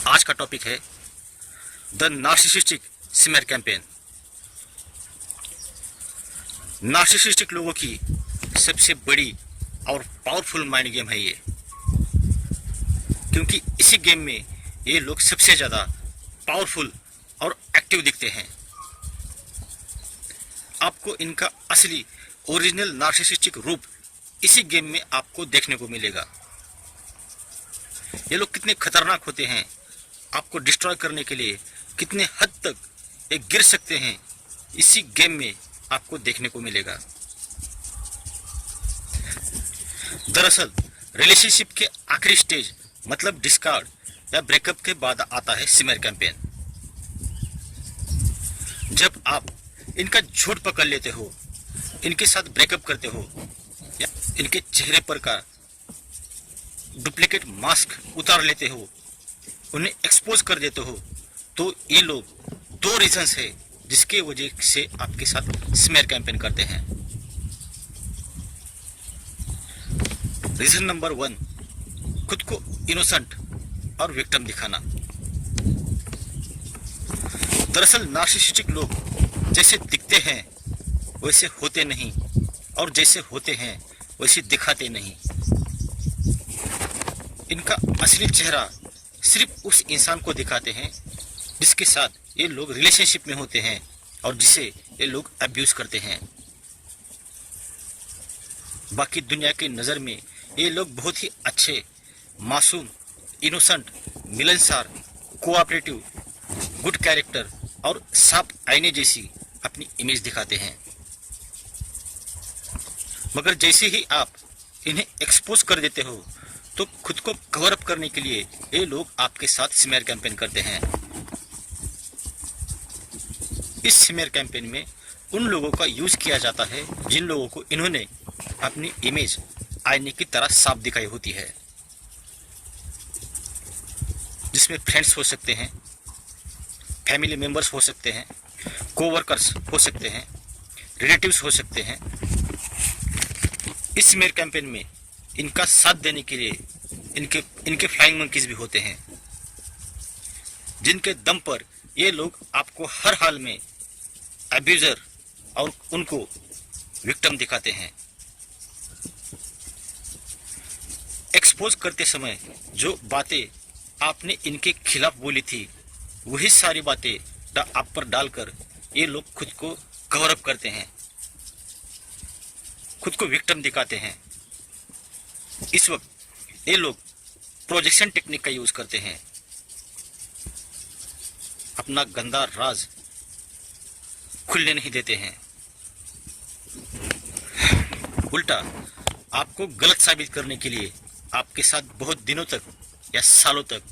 आज का टॉपिक है the narcissistic smear campaign. Narcissistic लोगों की सबसे बड़ी और पावरफुल माइंड गेम है ये, क्योंकि इसी गेम में ये लोग सबसे ज़्यादा पावरफुल और एक्टिव दिखते हैं। आपको इनका असली ओरिजिनल नार्सिसिस्टिक रूप इसी गेम में आपको देखने को मिलेगा। ये लोग कितने खतरनाक होते हैं, आपको डिस्ट्रॉय करने के लिए कितने हद तक ये गिर सकते हैं, इसी गेम में आपको देखने को मिलेगा। दरअसल रिलेशनशिप के आखिरी स्टेज मतलब डिस्कार्ड या ब्रेकअप के बाद आता है स्मेयर कैंपेन। जब आप इनका झूठ पकड़ लेते हो, इनके साथ ब्रेकअप करते हो या इनके चेहरे पर का डुप्लीकेट मास्क उतार लेते हो, उन्हें एक्सपोज कर देते हो, तो ये लोग दो रीजंस है जिसके वजह से आपके साथ स्मेयर कैंपेन करते हैं। रीजन नंबर 1, खुद को इनोसेंट और विक्टिम दिखाना। दरअसल नार्सिसिस्टिक लोग जैसे दिखते हैं वैसे होते नहीं, और जैसे होते हैं वैसे दिखाते नहीं। इनका असली चेहरा सिर्फ उस इंसान को दिखाते हैं जिसके साथ ये लोग रिलेशनशिप में होते हैं और जिसे ये लोग अब्यूज करते हैं। बाकी दुनिया की नज़र में ये लोग बहुत ही अच्छे, मासूम, इनोसेंट, मिलनसार, कोऑपरेटिव, गुड कैरेक्टर और साफ आईने जैसी अपनी इमेज दिखाते हैं। मगर जैसे ही आप इन्हें एक्सपोज कर देते हो तो खुद को कवर अप करने के लिए ये लोग आपके साथ स्मेयर कैंपेन करते हैं। इस स्मेयर कैंपेन में उन लोगों का यूज किया जाता है जिन लोगों को इन्होंने अपनी इमेज आईने की तरह साफ दिखाई होती है, जिसमें फ्रेंड्स हो सकते हैं, फैमिली मेंबर्स हो सकते हैं, कोवर्कर्स हो सकते हैं, रिलेटिव्स हो सकते हैं। इस स्मेयर कैंपेन में इनका साथ देने के लिए इनके फ्लाइंग मंकीज भी होते हैं, जिनके दम पर ये लोग आपको हर हाल में अब्यूजर और उनको विक्टिम दिखाते हैं। एक्सपोज करते समय जो बातें आपने इनके खिलाफ बोली थी, वही सारी बातें आप पर डालकर ये लोग खुद को कवर अप करते हैं, खुद को विक्टिम दिखाते हैं। इस वक्त ये लोग प्रोजेक्शन टेक्निक का यूज करते हैं, अपना गंदा राज खुलने नहीं देते हैं। उल्टा आपको गलत साबित करने के लिए आपके साथ बहुत दिनों तक या सालों तक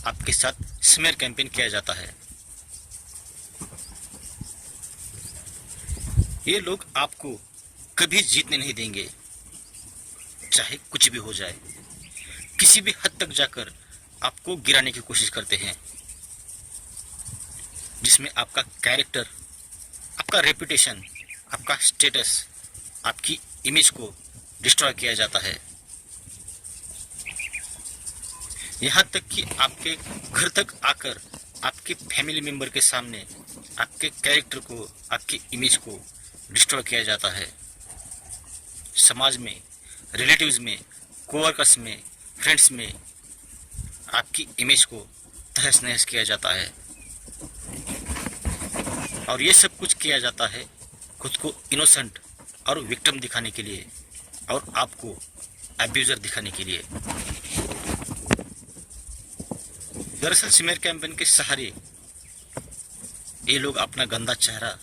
आपके साथ स्मेयर कैंपेन किया जाता है। ये लोग आपको कभी जीतने नहीं देंगे, चाहे कुछ भी हो जाए। किसी भी हद तक जाकर आपको गिराने की कोशिश करते हैं, जिसमें आपका कैरेक्टर, आपका रेपुटेशन, आपका स्टेटस, आपकी इमेज को डिस्ट्रॉय किया जाता है। यहाँ तक कि आपके घर तक आकर आपके फैमिली मेंबर के सामने आपके कैरेक्टर को, आपकी इमेज को डिस्ट्रॉय किया जाता है। समाज में, रिलेटिव्स में, कोवर्कर्स में, फ्रेंड्स में आपकी इमेज को तहस नहस किया जाता है। और ये सब कुछ किया जाता है खुद को इनोसेंट और विक्टिम दिखाने के लिए और आपको अब्यूजर दिखाने के लिए। दरअसल स्मेयर कैंपेन के सहारे ये लोग अपना गंदा चेहरा,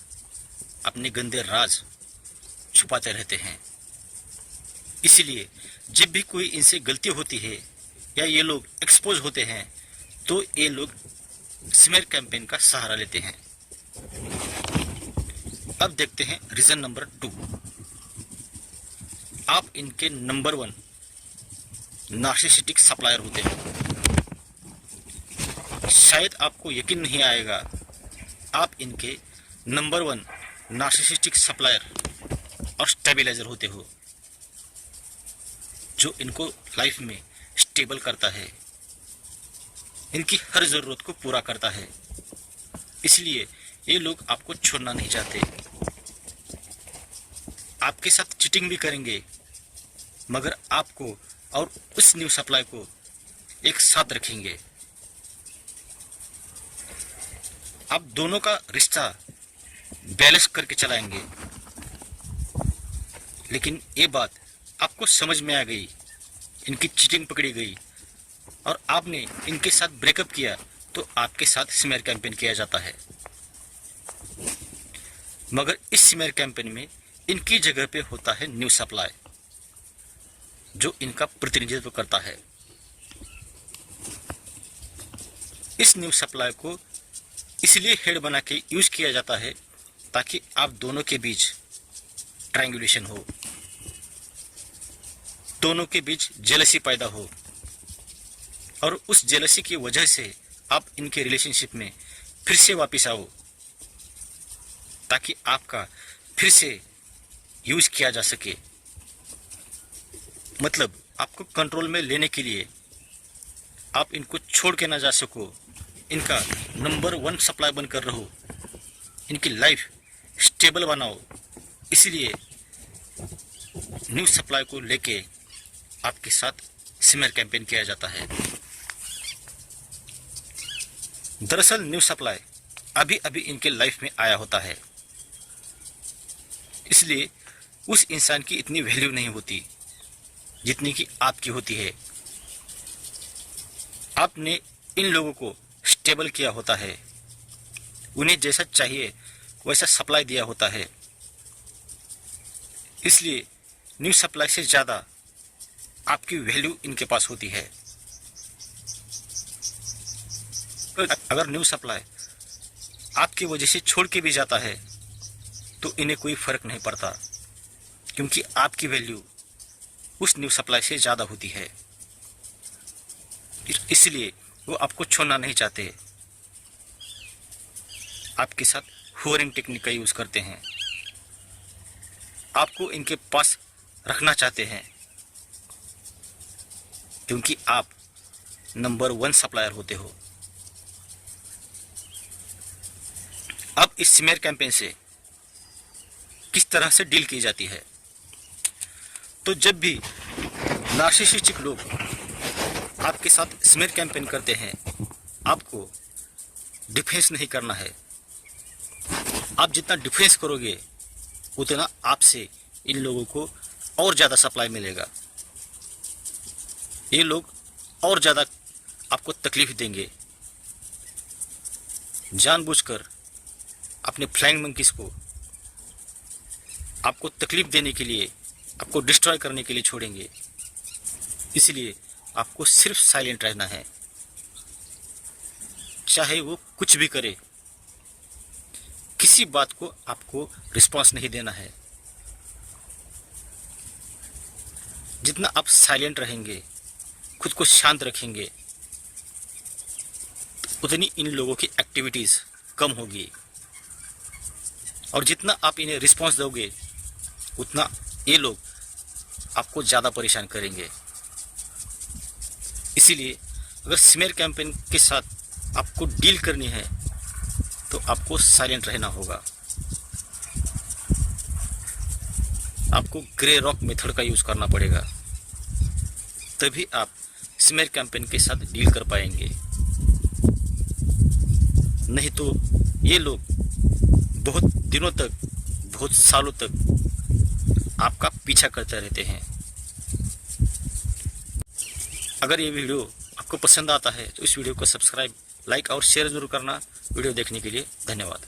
अपने गंदे राज छुपाते रहते हैं। इसलिए जब भी कोई इनसे गलती होती है या ये लोग एक्सपोज होते हैं तो ये लोग स्मेयर कैंपेन का सहारा लेते हैं। अब देखते हैं रीजन नंबर 2। आप इनके नंबर 1 नार्सिसिस्टिक सप्लायर होते हैं। शायद आपको यकीन नहीं आएगा, आप इनके नंबर 1 नार्सिसिस्टिक सप्लायर और स्टेबलाइजर होते हो, जो इनको लाइफ में स्टेबल करता है, इनकी हर ज़रूरत को पूरा करता है। इसलिए ये लोग आपको छोड़ना नहीं चाहते। आपके साथ चीटिंग भी करेंगे, मगर आपको और उस न्यू सप्लाई को एक साथ रखेंगे। आप दोनों का रिश्ता बैलेंस करके चलाएंगे। लेकिन ये बात आपको समझ में आ गई, इनकी चीटिंग पकड़ी गई और आपने इनके साथ ब्रेकअप किया, तो आपके साथ स्मेयर कैंपेन किया जाता है। मगर इस स्मेयर कैंपेन में इनकी जगह पे होता है न्यू सप्लाई, जो इनका प्रतिनिधित्व करता है। इस न्यू सप्लाई को इसलिए हेड बना के यूज किया जाता है ताकि आप दोनों के बीच ट्रायंगुलेशन हो, दोनों के बीच जेलसी पैदा हो और उस जेलसी की वजह से आप इनके रिलेशनशिप में फिर से वापस आओ, ताकि आपका फिर से यूज किया जा सके। मतलब आपको कंट्रोल में लेने के लिए आप इनको छोड़ के ना जा सको, इनका नंबर 1 सप्लाई बनकर रहो, इनकी लाइफ स्टेबल बनाओ। इसलिए न्यू सप्लाई को लेके आपके साथ स्मेयर कैंपेन किया जाता है। दरअसल न्यू सप्लाई अभी अभी इनके लाइफ में आया होता है, इसलिए उस इंसान की इतनी वैल्यू नहीं होती जितनी कि आपकी होती है। आपने इन लोगों को स्टेबल किया होता है, उन्हें जैसा चाहिए वैसा सप्लाई दिया होता है। इसलिए न्यू सप्लाई से ज़्यादा आपकी वैल्यू इनके पास होती है। अगर न्यू सप्लाई आपकी वजह से छोड़ के भी जाता है तो इन्हें कोई फर्क नहीं पड़ता, क्योंकि आपकी वैल्यू उस न्यू सप्लाई से ज़्यादा होती है। इसलिए वो आपको छोड़ना नहीं चाहते, आपके साथ होवरिंग टेक्निक का यूज़ करते हैं, आपको इनके पास रखना चाहते हैं, क्योंकि आप नंबर 1 सप्लायर होते हो। अब इस स्मेयर कैंपेन से किस तरह से डील की जाती है? तो जब भी नार्सिसिस्टिक लोग आपके साथ स्मेयर कैंपेन करते हैं, आपको डिफेंस नहीं करना है। आप जितना डिफेंस करोगे उतना आपसे इन लोगों को और ज़्यादा सप्लाई मिलेगा। ये लोग और ज़्यादा आपको तकलीफ देंगे। जानबूझकर अपने फ्लाइंग मंकीज को आपको तकलीफ देने के लिए, आपको डिस्ट्रॉय करने के लिए छोड़ेंगे। इसलिए आपको सिर्फ साइलेंट रहना है, चाहे वो कुछ भी करे, किसी बात को आपको रिस्पॉन्स नहीं देना है। जितना आप साइलेंट रहेंगे, खुद को शांत रखेंगे, उतनी इन लोगों की एक्टिविटीज कम होगी, और जितना आप इन्हें रिस्पॉन्स दोगे उतना ये लोग आपको ज़्यादा परेशान करेंगे। इसीलिए अगर स्मेयर कैंपेन के साथ आपको डील करनी है तो आपको साइलेंट रहना होगा। आपको ग्रे रॉक मेथड का यूज़ करना पड़ेगा, तभी आप स्मेयर कैंपेन के साथ डील कर पाएंगे। नहीं तो ये लोग बहुत दिनों तक, बहुत सालों तक आपका पीछा करते रहते हैं। अगर ये वीडियो आपको पसंद आता है तो इस वीडियो को सब्सक्राइब, लाइक और शेयर जरूर करना। वीडियो देखने के लिए धन्यवाद।